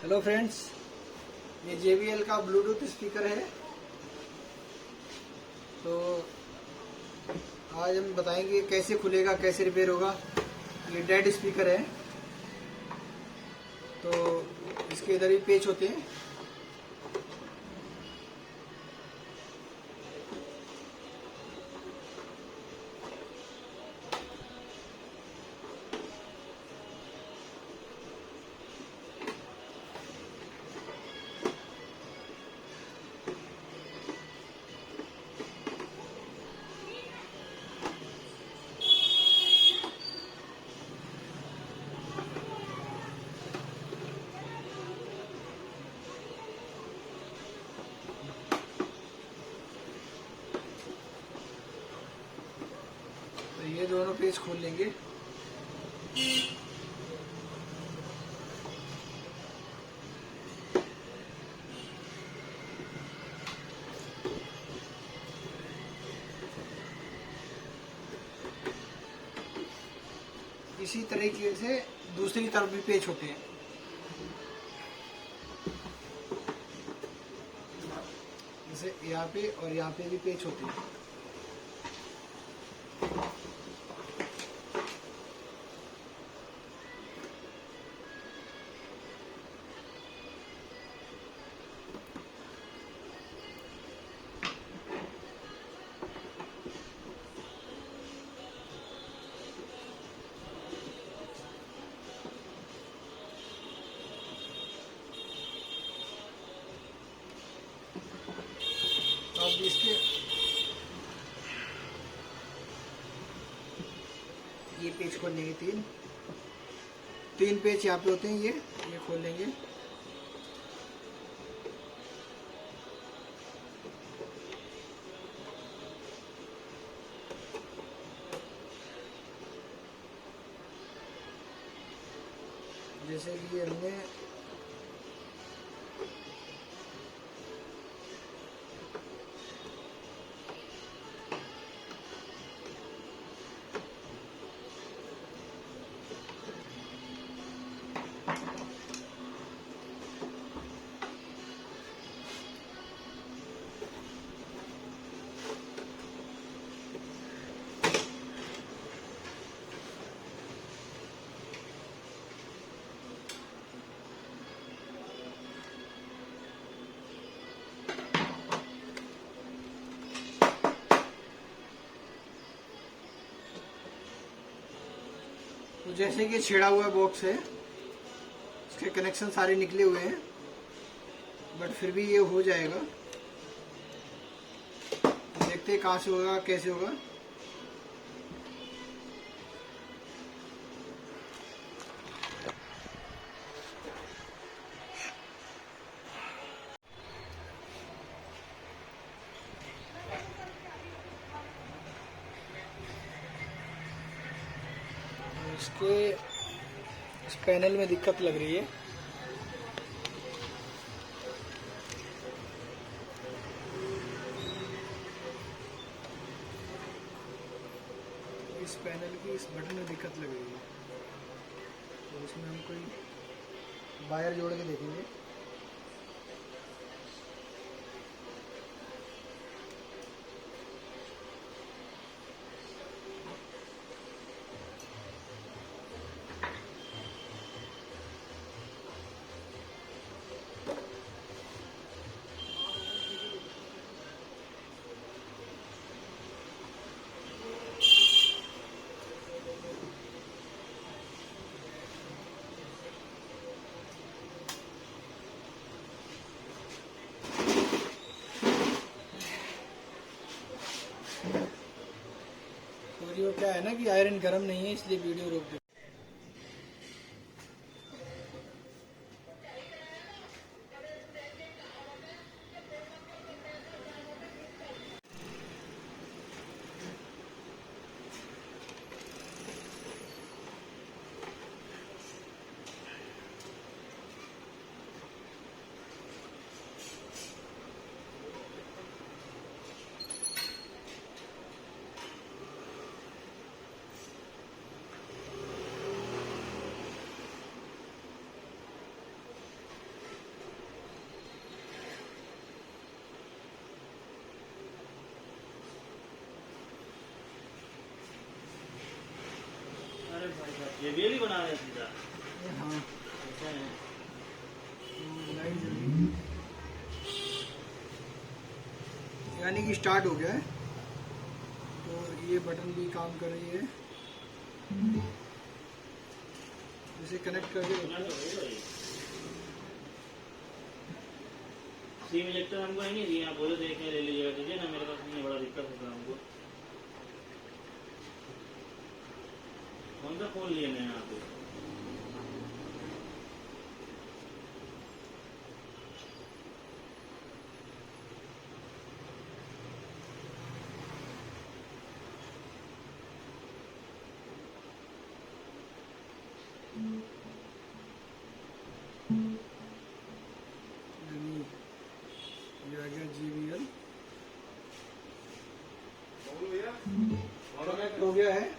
Hello friends, ये JBL का Bluetooth speaker है। तो आज हम बताएंगे कैसे खुलेगा, कैसे रिपेयर होगा। ये डेड स्पीकर है, तो इसके इधर भी पेच होते हैं। तो ये दोनों पेज खोल लेंगे। इसी तरीके से दूसरी तरफ भी पेच होते हैं। जैसे यहाँ पे और यहाँ पे भी पेच होते हैं। अब इसके ये पेज खोल लेंगे। तीन पेज यहाँ पे होते हैं। ये खोल लेंगे। जैसे कि ये हमने तो जैसे कि छेड़ा हुआ बॉक्स है, इसके कनेक्शन सारे निकले हुए हैं, बट फिर भी ये हो जाएगा। देखते हैं कहाँ से होगा, कैसे होगा। इसके इस पैनल में दिक्कत लग रही है। इस पैनल की इस बटन में दिक्कत लग रही है, तो इसमें हम कोई वायर जोड़ के देखेंगे। वीडियो क्या है ना कि आयरन गर्म नहीं है, इसलिए वीडियो रोक दो। रियली बना रहे हैं सीधा। हाँ ऐसा है। लाइट जल रही है। यानी कि स्टार्ट हो गया है। तो ये बटन भी काम कर रही है। इसे कनेक्ट करके सिम इलेक्टर हमको है नहीं दिया, बोले थे कि ले लीजिएगा, दीजिए ना, मेरे पास नहीं है, बड़ा दिक्कत होता है हमको। कौन सा फोन लिए नया आप? ये आ गया JBL कनेक्ट हो गया है।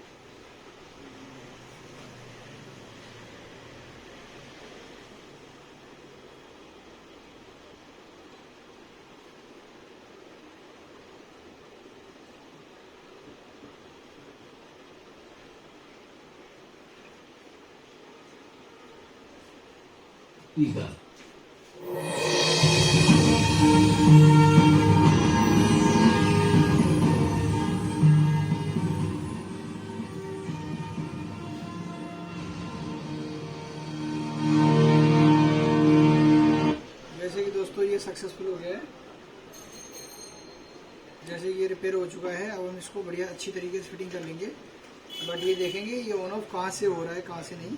Liga. जैसे कि दोस्तों ये सक्सेसफुल हो गया है। जैसे ये रिपेयर हो चुका है, अब हम इसको बढ़िया अच्छी तरीके से फिटिंग कर लेंगे। बट ये देखेंगे ये ऑन ऑफ कहाँ से हो रहा है, कहाँ से नहीं।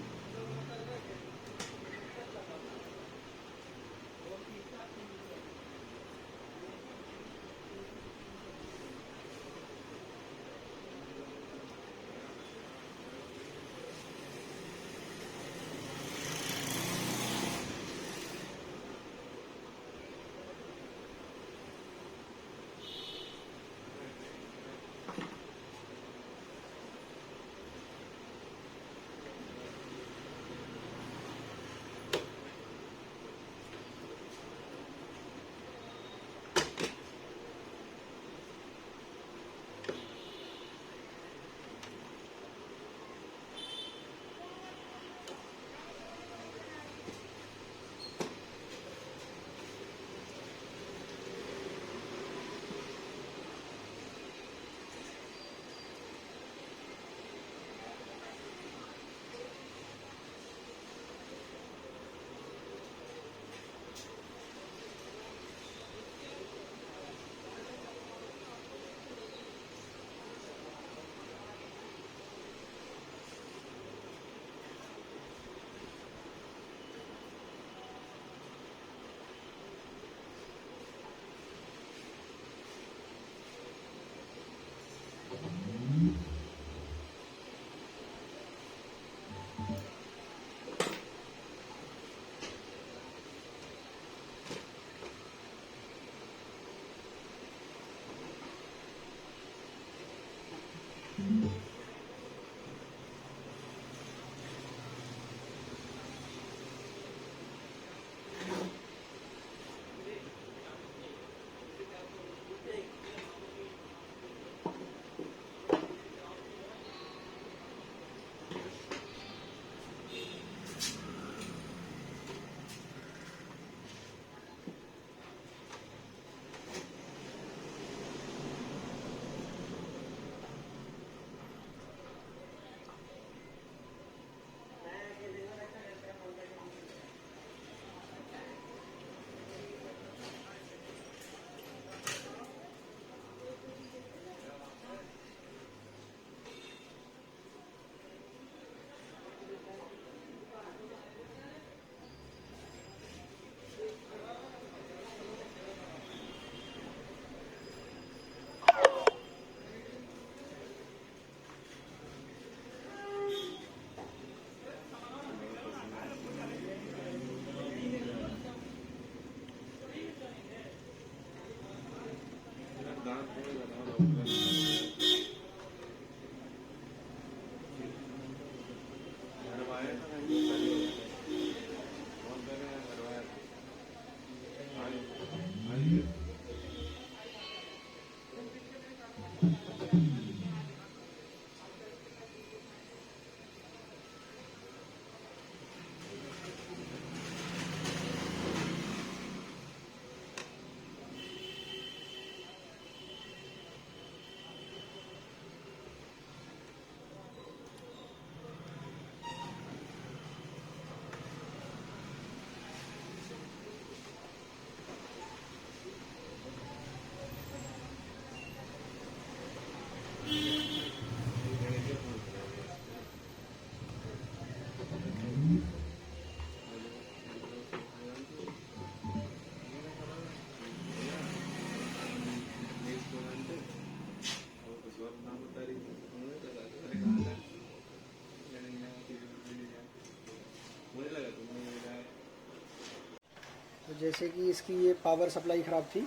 तो जैसे कि इसकी ये पावर सप्लाई ख़राब थी,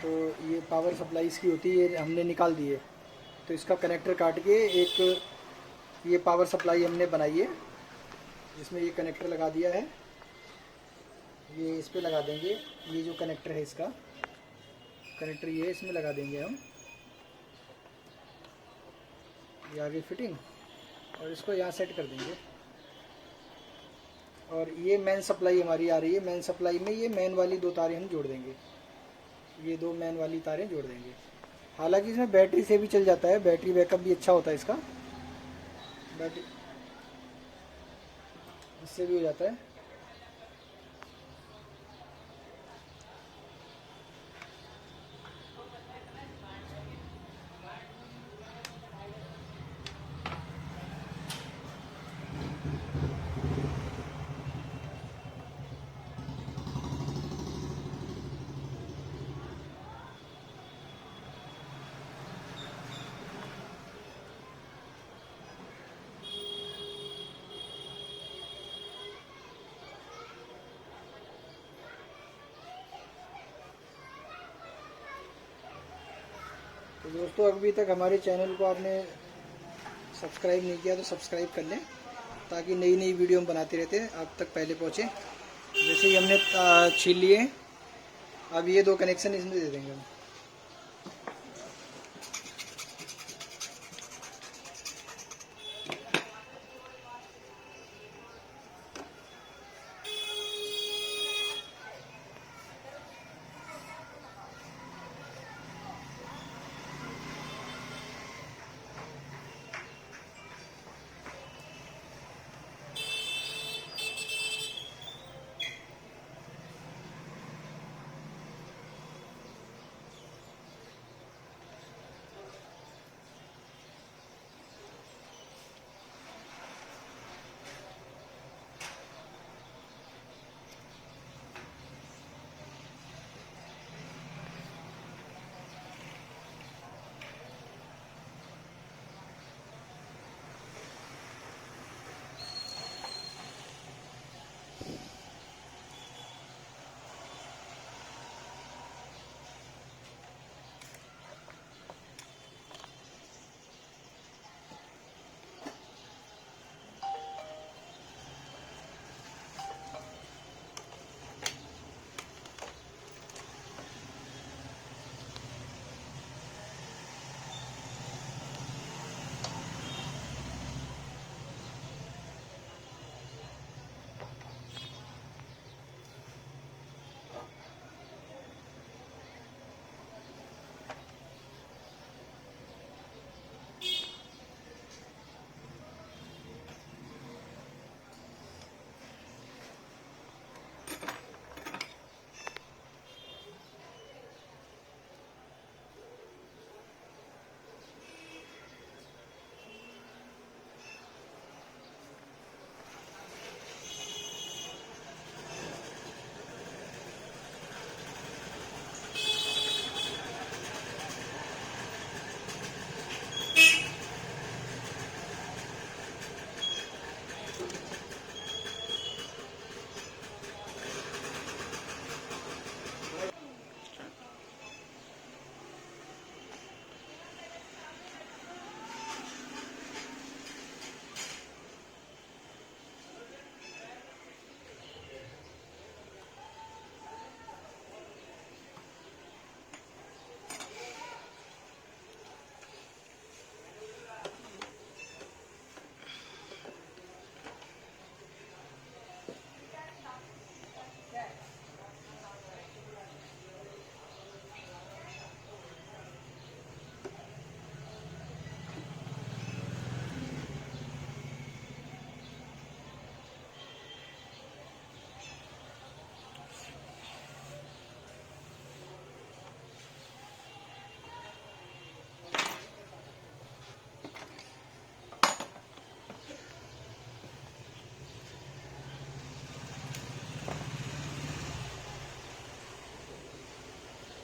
तो ये पावर सप्लाई इसकी होती है, ये हमने निकाल दी है। तो इसका कनेक्टर काट के एक ये पावर सप्लाई हमने बनाई है, जिसमें ये कनेक्टर लगा दिया है। ये इस पे लगा देंगे, ये जो कनेक्टर है इसका कनेक्टर ये इसमें लगा देंगे हम, ये आगे फिटिंग, और इसको यहाँ सेट कर देंगे। और ये मेन सप्लाई हमारी आ रही है, मेन सप्लाई में ये मेन वाली 2 तारें हम जोड़ देंगे, ये 2 मेन वाली तारें जोड़ देंगे। हालांकि इसमें बैटरी से भी चल जाता है, बैटरी बैकअप भी अच्छा होता है इसका, बैटरी इससे भी हो जाता है। तो दोस्तों, अभी तक हमारे चैनल को आपने सब्सक्राइब नहीं किया तो सब्सक्राइब कर लें, ताकि नई नई वीडियो हम बनाते रहते हैं, आप तक पहले पहुँचे। जैसे ही हमने छील लिए, अब ये 2 कनेक्शन इसमें दे देंगे हम।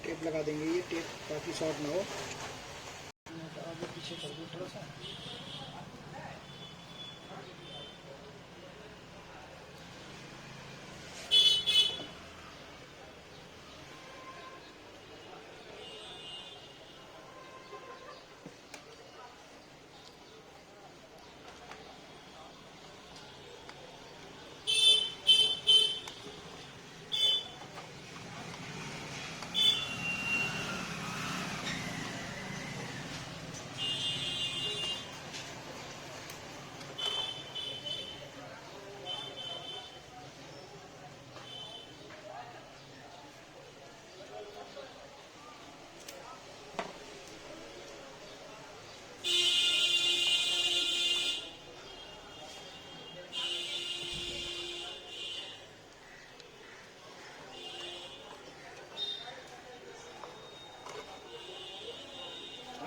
टेप लगा देंगे, ये टेप ताकि शॉर्ट ना हो। आगे पीछे कर दो थोड़ा सा।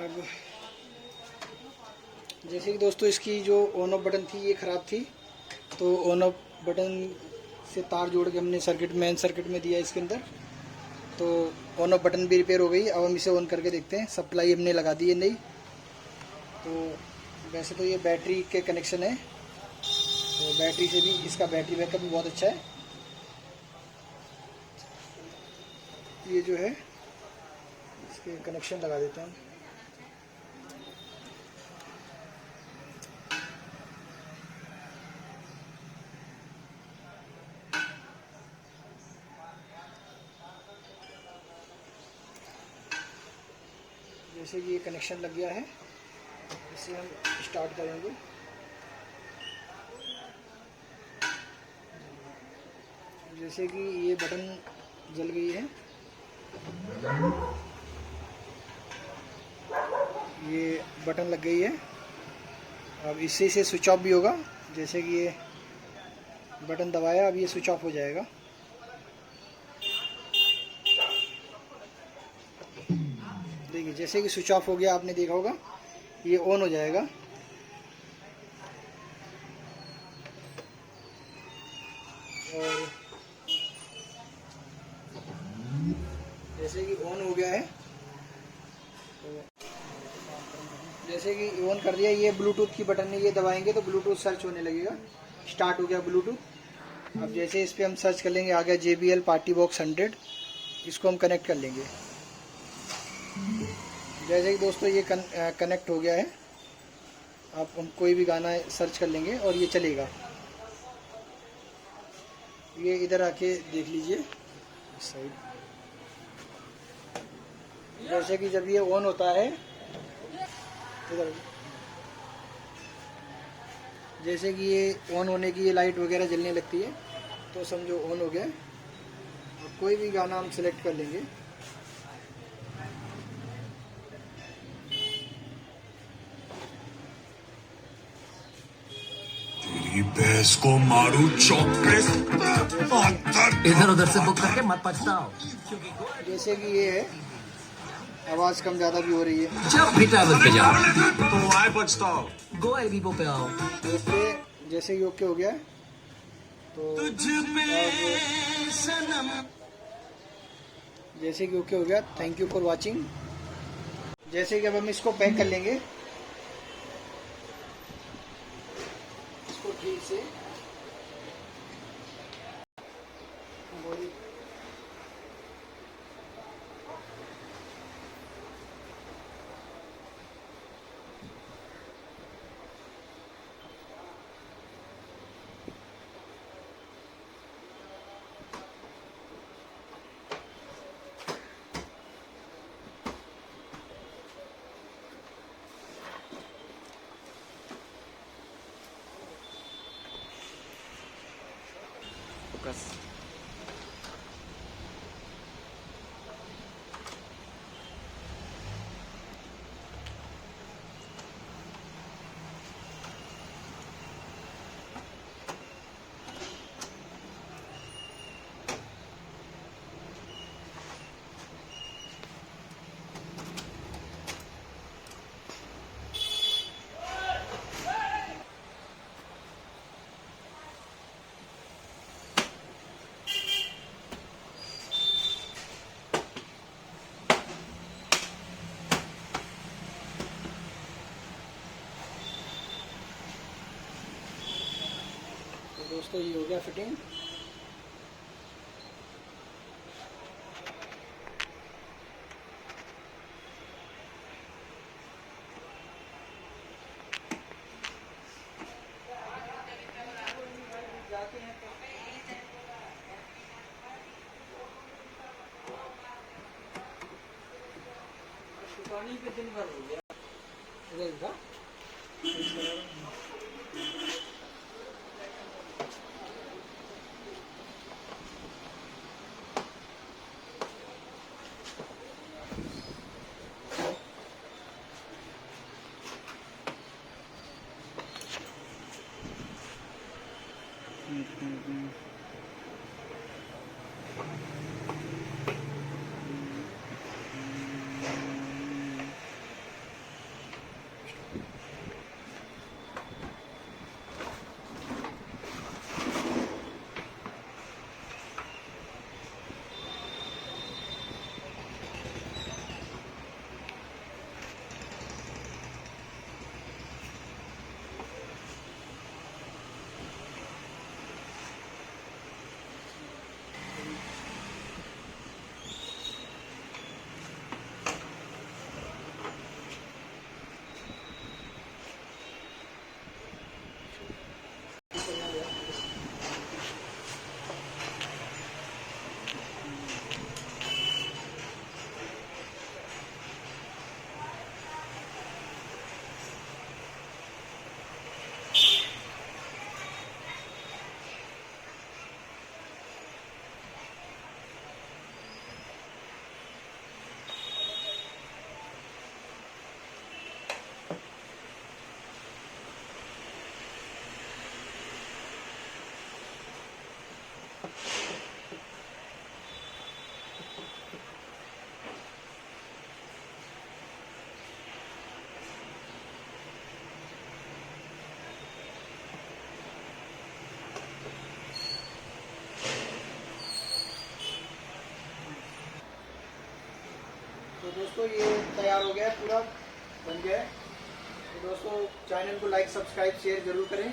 अब जैसे कि दोस्तों इसकी जो ऑन ऑफ बटन थी ये ख़राब थी, तो ऑन ऑफ बटन से तार जोड़ के हमने मेन सर्किट में दिया इसके अंदर, तो ऑन ऑफ बटन भी रिपेयर हो गई। अब हम इसे ऑन करके देखते हैं। सप्लाई हमने लगा दी है नई। तो वैसे तो ये बैटरी के कनेक्शन है, तो बैटरी से भी इसका बैटरी बैकअप भी बहुत अच्छा है। ये जो है इसके कनेक्शन लगा देते हैं। जैसे कि ये कनेक्शन लग गया है, इसे हम स्टार्ट करेंगे। जैसे कि ये बटन जल गई है, ये बटन लग गई है। अब इससे से स्विच ऑफ भी होगा। जैसे कि ये बटन दबाया, अब ये स्विच ऑफ हो जाएगा। देखिए जैसे कि स्विच ऑफ हो गया, आपने देखा होगा, ये ऑन हो जाएगा। और जैसे कि ऑन हो गया है, तो जैसे कि ऑन कर दिया, ये ब्लूटूथ की बटन है, ये दबाएंगे तो ब्लूटूथ सर्च होने लगेगा। स्टार्ट हो गया ब्लूटूथ। अब जैसे इस पर हम सर्च कर लेंगे, आ गया JBL पार्टी बॉक्स 100, इसको हम कनेक्ट कर लेंगे। जैसे कि दोस्तों ये कनेक्ट हो गया है। आप हम कोई भी गाना सर्च कर लेंगे और ये चलेगा। ये इधर आके देख लीजिए इस साइड। जैसे कि जब ये ऑन होता है, इधर जैसे कि ये ऑन होने की ये लाइट वगैरह जलने लगती है, तो समझो ऑन हो गया। अब कोई भी गाना हम सिलेक्ट कर लेंगे। भैंस को मारू चौके इधर उधर से बुक करके मत पछताओ। जैसे कि ये है, आवाज़ कम ज़्यादा भी हो रही है। जब भी ट्रैवल पे जाओ तो आए पछताओ। गोवा एबीपो पे आओ। ओके, जैसे कि ओके हो गया, तो अब जैसे कि ओके हो गया, थैंक यू फॉर वाचिंग। जैसे कि अब हम इसको पैक कर लेंगे, इसको ठीक से फोकस। दोस्तों ये हो गया फिटिंग। दुकानी पे दिन भर हो गया। दोस्तों ये तैयार हो गया है, पूरा बन गया है। तो दोस्तों चैनल को लाइक सब्सक्राइब शेयर जरूर करें।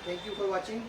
Thank you for watching.